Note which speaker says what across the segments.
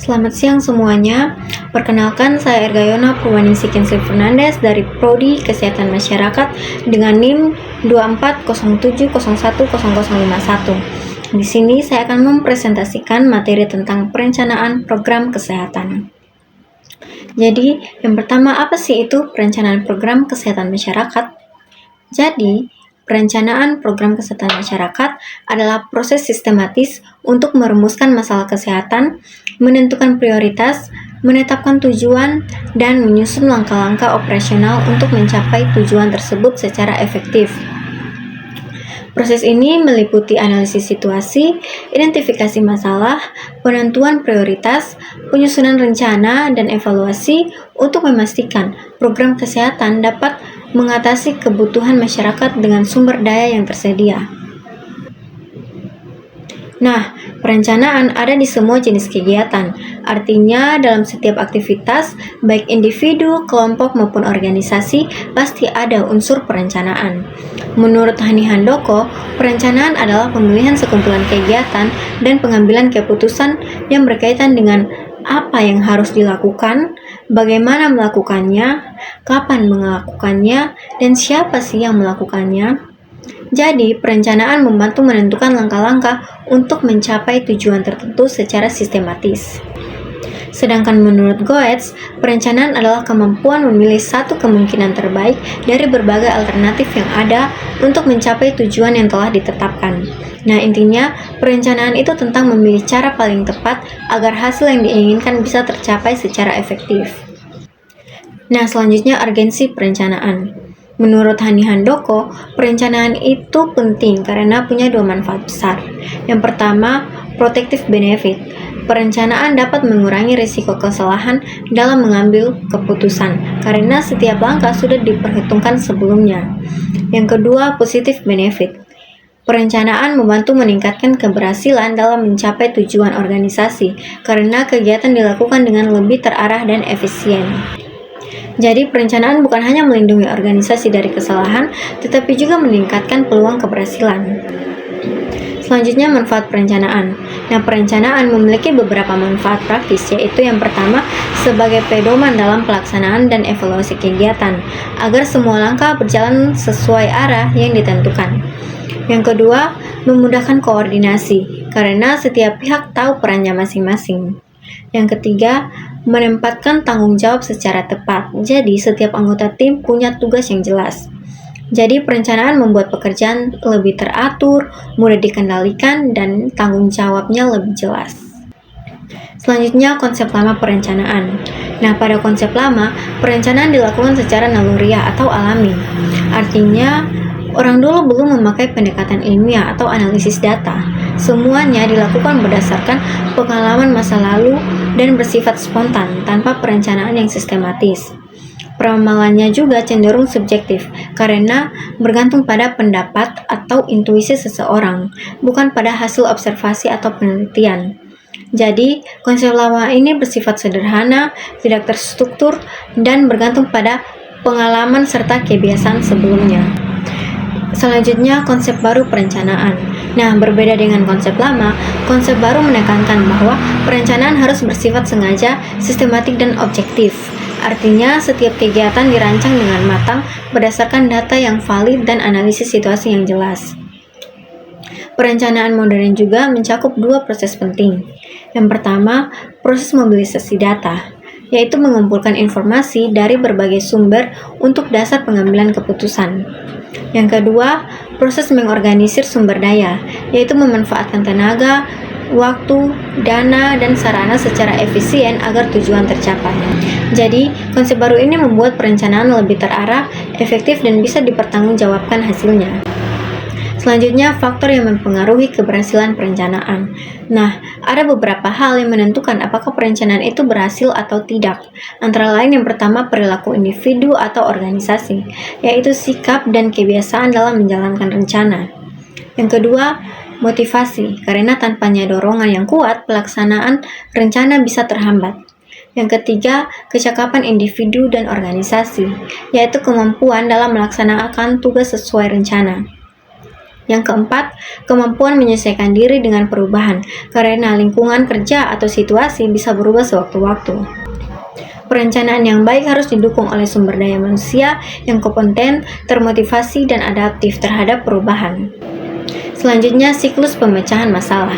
Speaker 1: Selamat siang semuanya. Perkenalkan, saya Ergayona Purwaningsi Kinsley Fernandes dari Prodi Kesehatan Masyarakat dengan NIM 2407010051. Di sini saya akan mempresentasikan materi tentang perencanaan program kesehatan. Jadi, yang pertama, apa sih itu perencanaan program kesehatan masyarakat? Jadi, perencanaan program kesehatan masyarakat adalah proses sistematis untuk merumuskan masalah kesehatan, menentukan prioritas, menetapkan tujuan, dan menyusun langkah-langkah operasional untuk mencapai tujuan tersebut secara efektif. Proses ini meliputi analisis situasi, identifikasi masalah, penentuan prioritas, penyusunan rencana, dan evaluasi untuk memastikan program kesehatan dapat mengatasi kebutuhan masyarakat dengan sumber daya yang tersedia. Nah, perencanaan ada di semua jenis kegiatan. Artinya, dalam setiap aktivitas, baik individu, kelompok, maupun organisasi, pasti ada unsur perencanaan. Menurut Hani Handoko, perencanaan adalah pemilihan sekumpulan kegiatan dan pengambilan keputusan yang berkaitan dengan apa yang harus dilakukan, bagaimana melakukannya, kapan melakukannya, dan siapa sih yang melakukannya. Jadi, perencanaan membantu menentukan langkah-langkah untuk mencapai tujuan tertentu secara sistematis. Sedangkan menurut Goetz, perencanaan adalah kemampuan memilih satu kemungkinan terbaik dari berbagai alternatif yang ada untuk mencapai tujuan yang telah ditetapkan. Nah, intinya, perencanaan itu tentang memilih cara paling tepat agar hasil yang diinginkan bisa tercapai secara efektif. Nah, selanjutnya urgensi perencanaan. Menurut Hani Handoko, perencanaan itu penting karena punya dua manfaat besar. Yang pertama, protective benefit. Perencanaan dapat mengurangi risiko kesalahan dalam mengambil keputusan karena setiap langkah sudah diperhitungkan sebelumnya. Yang kedua, positive benefit. Perencanaan membantu meningkatkan keberhasilan dalam mencapai tujuan organisasi karena kegiatan dilakukan dengan lebih terarah dan efisien. Jadi, perencanaan bukan hanya melindungi organisasi dari kesalahan, tetapi juga meningkatkan peluang keberhasilan. Selanjutnya, manfaat perencanaan. Nah, perencanaan memiliki beberapa manfaat praktis, yaitu yang pertama, sebagai pedoman dalam pelaksanaan dan evaluasi kegiatan, agar semua langkah berjalan sesuai arah yang ditentukan. Yang kedua, memudahkan koordinasi, karena setiap pihak tahu perannya masing-masing. Yang ketiga, menempatkan tanggung jawab secara tepat. Jadi, setiap anggota tim punya tugas yang jelas. Jadi, perencanaan membuat pekerjaan lebih teratur, mudah dikendalikan, dan tanggung jawabnya lebih jelas. Selanjutnya, konsep lama perencanaan. Nah, pada konsep lama, perencanaan dilakukan secara naluriah atau alami. Artinya, orang dulu belum memakai pendekatan ilmiah atau analisis data. Semuanya dilakukan berdasarkan pengalaman masa lalu dan bersifat spontan tanpa perencanaan yang sistematis. Peramalannya juga cenderung subjektif karena bergantung pada pendapat atau intuisi seseorang, bukan pada hasil observasi atau penelitian. Jadi, konsep lama ini bersifat sederhana, tidak terstruktur, dan bergantung pada pengalaman serta kebiasaan sebelumnya. Selanjutnya, konsep baru perencanaan. Nah, berbeda dengan konsep lama, konsep baru menekankan bahwa perencanaan harus bersifat sengaja, sistematik, dan objektif. Artinya, setiap kegiatan dirancang dengan matang berdasarkan data yang valid dan analisis situasi yang jelas. Perencanaan modern juga mencakup dua proses penting. Yang pertama, proses mobilisasi data, yaitu mengumpulkan informasi dari berbagai sumber untuk dasar pengambilan keputusan. Yang kedua, proses mengorganisir sumber daya, yaitu memanfaatkan tenaga, waktu, dana, dan sarana secara efisien agar tujuan tercapai. Jadi, konsep baru ini membuat perencanaan lebih terarah, efektif, dan bisa dipertanggungjawabkan hasilnya. Selanjutnya, faktor yang mempengaruhi keberhasilan perencanaan. Nah, ada beberapa hal yang menentukan apakah perencanaan itu berhasil atau tidak. Antara lain yang pertama, perilaku individu atau organisasi, yaitu sikap dan kebiasaan dalam menjalankan rencana. Yang kedua, motivasi, karena tanpanya dorongan yang kuat, pelaksanaan rencana bisa terhambat. Yang ketiga, kecakapan individu dan organisasi, yaitu kemampuan dalam melaksanakan tugas sesuai rencana. Yang keempat, kemampuan menyesuaikan diri dengan perubahan, karena lingkungan kerja atau situasi bisa berubah sewaktu-waktu. Perencanaan yang baik harus didukung oleh sumber daya manusia yang kompeten, termotivasi, dan adaptif terhadap perubahan. Selanjutnya, siklus pemecahan masalah.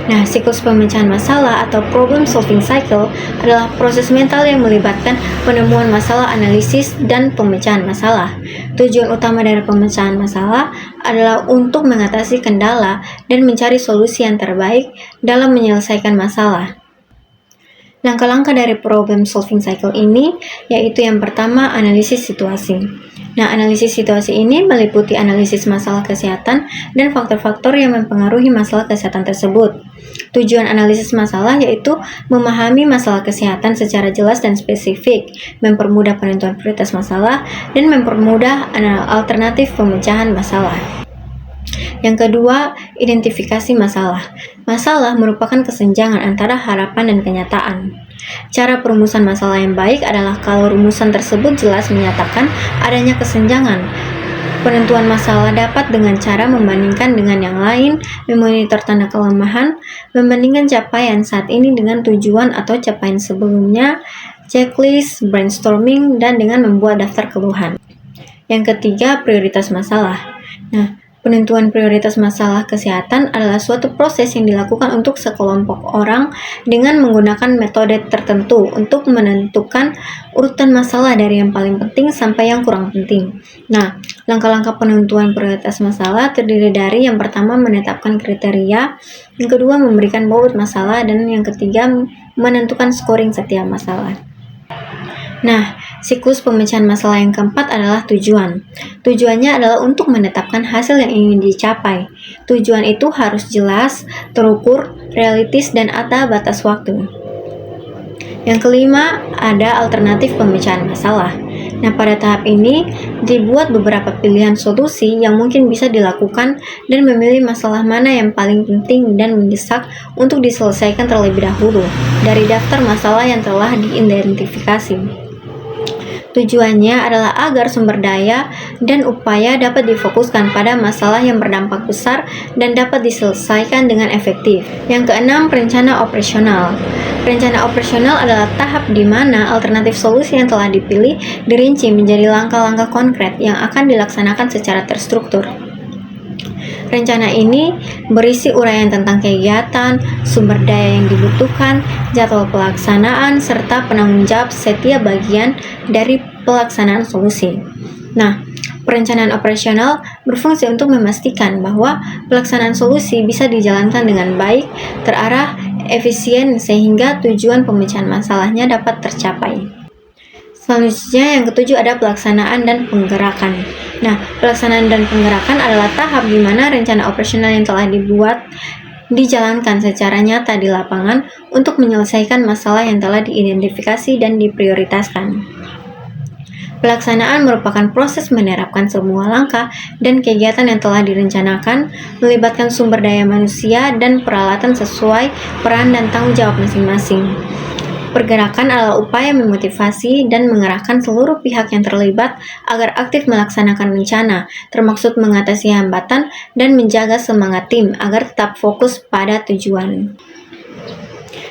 Speaker 1: Nah, siklus pemecahan masalah atau problem solving cycle adalah proses mental yang melibatkan penemuan masalah, analisis, dan pemecahan masalah. Tujuan utama dari pemecahan masalah adalah untuk mengatasi kendala dan mencari solusi yang terbaik dalam menyelesaikan masalah. Langkah-langkah dari problem solving cycle ini yaitu yang pertama, analisis situasi. Nah, analisis situasi ini meliputi analisis masalah kesehatan dan faktor-faktor yang mempengaruhi masalah kesehatan tersebut. Tujuan analisis masalah yaitu memahami masalah kesehatan secara jelas dan spesifik, mempermudah penentuan prioritas masalah, dan mempermudah alternatif pemecahan masalah. Yang kedua, identifikasi masalah. Masalah merupakan kesenjangan antara harapan dan kenyataan. Cara perumusan masalah yang baik adalah kalau rumusan tersebut jelas menyatakan adanya kesenjangan. Penentuan masalah dapat dengan cara membandingkan dengan yang lain, memonitor tanda kelemahan, membandingkan capaian saat ini dengan tujuan atau capaian sebelumnya, checklist, brainstorming, dan dengan membuat daftar keluhan. Yang ketiga, prioritas masalah. Nah, penentuan prioritas masalah kesehatan adalah suatu proses yang dilakukan untuk sekelompok orang dengan menggunakan metode tertentu untuk menentukan urutan masalah dari yang paling penting sampai yang kurang penting. Nah, langkah-langkah penentuan prioritas masalah terdiri dari yang pertama menetapkan kriteria, yang kedua memberikan bobot masalah, dan yang ketiga menentukan scoring setiap masalah. Nah, siklus pemecahan masalah yang keempat adalah tujuan. Tujuannya adalah untuk menetapkan hasil yang ingin dicapai. Tujuan itu harus jelas, terukur, realistis, dan ada batas waktu. Yang kelima, ada alternatif pemecahan masalah. Nah, pada tahap ini dibuat beberapa pilihan solusi yang mungkin bisa dilakukan dan memilih masalah mana yang paling penting dan mendesak untuk diselesaikan terlebih dahulu dari daftar masalah yang telah diidentifikasi. Tujuannya adalah agar sumber daya dan upaya dapat difokuskan pada masalah yang berdampak besar dan dapat diselesaikan dengan efektif. Yang keenam, rencana operasional. Rencana operasional adalah tahap di mana alternatif solusi yang telah dipilih dirinci menjadi langkah-langkah konkret yang akan dilaksanakan secara terstruktur. Rencana ini berisi uraian tentang kegiatan, sumber daya yang dibutuhkan, jadwal pelaksanaan, serta penanggung jawab setiap bagian dari pelaksanaan solusi. Nah, perencanaan operasional berfungsi untuk memastikan bahwa pelaksanaan solusi bisa dijalankan dengan baik, terarah, efisien, sehingga tujuan pemecahan masalahnya dapat tercapai. Selanjutnya, yang ketujuh ada pelaksanaan dan penggerakan. Nah, pelaksanaan dan penggerakan adalah tahap di mana rencana operasional yang telah dibuat dijalankan secara nyata di lapangan untuk menyelesaikan masalah yang telah diidentifikasi dan diprioritaskan. Pelaksanaan merupakan proses menerapkan semua langkah dan kegiatan yang telah direncanakan, melibatkan sumber daya manusia dan peralatan sesuai peran dan tanggung jawab masing-masing. Pergerakan adalah upaya memotivasi dan mengerahkan seluruh pihak yang terlibat agar aktif melaksanakan rencana, termaksud mengatasi hambatan dan menjaga semangat tim agar tetap fokus pada tujuan.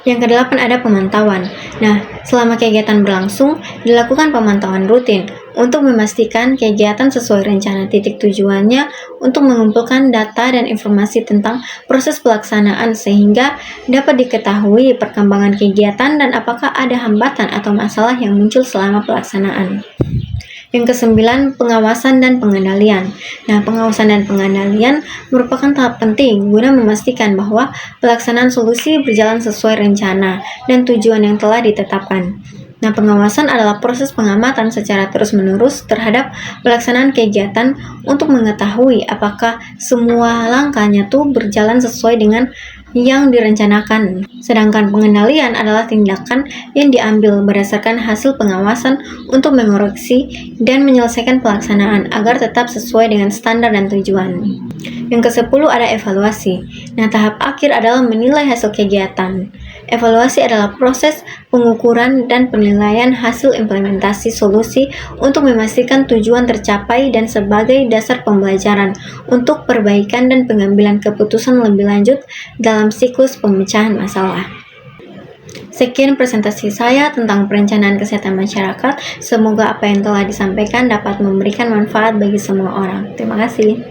Speaker 1: Yang kedelapan ada pemantauan. Nah, selama kegiatan berlangsung, dilakukan pemantauan rutin untuk memastikan kegiatan sesuai rencana. Titik tujuannya untuk mengumpulkan data dan informasi tentang proses pelaksanaan sehingga dapat diketahui perkembangan kegiatan dan apakah ada hambatan atau masalah yang muncul selama pelaksanaan. Yang kesembilan, pengawasan dan pengendalian. Nah, pengawasan dan pengendalian merupakan tahap penting guna memastikan bahwa pelaksanaan solusi berjalan sesuai rencana dan tujuan yang telah ditetapkan. Nah, pengawasan adalah proses pengamatan secara terus-menerus terhadap pelaksanaan kegiatan untuk mengetahui apakah semua langkahnya tuh berjalan sesuai dengan yang direncanakan. Sedangkan pengendalian adalah tindakan yang diambil berdasarkan hasil pengawasan untuk mengoreksi dan menyelesaikan pelaksanaan agar tetap sesuai dengan standar dan tujuan. Yang ke-10 ada evaluasi. Nah, tahap akhir adalah menilai hasil kegiatan. Evaluasi adalah proses pengukuran dan penilaian hasil implementasi solusi untuk memastikan tujuan tercapai dan sebagai dasar pembelajaran untuk perbaikan dan pengambilan keputusan lebih lanjut dalam siklus pemecahan masalah. Sekian presentasi saya tentang perencanaan kesehatan masyarakat. Semoga apa yang telah disampaikan dapat memberikan manfaat bagi semua orang. Terima kasih.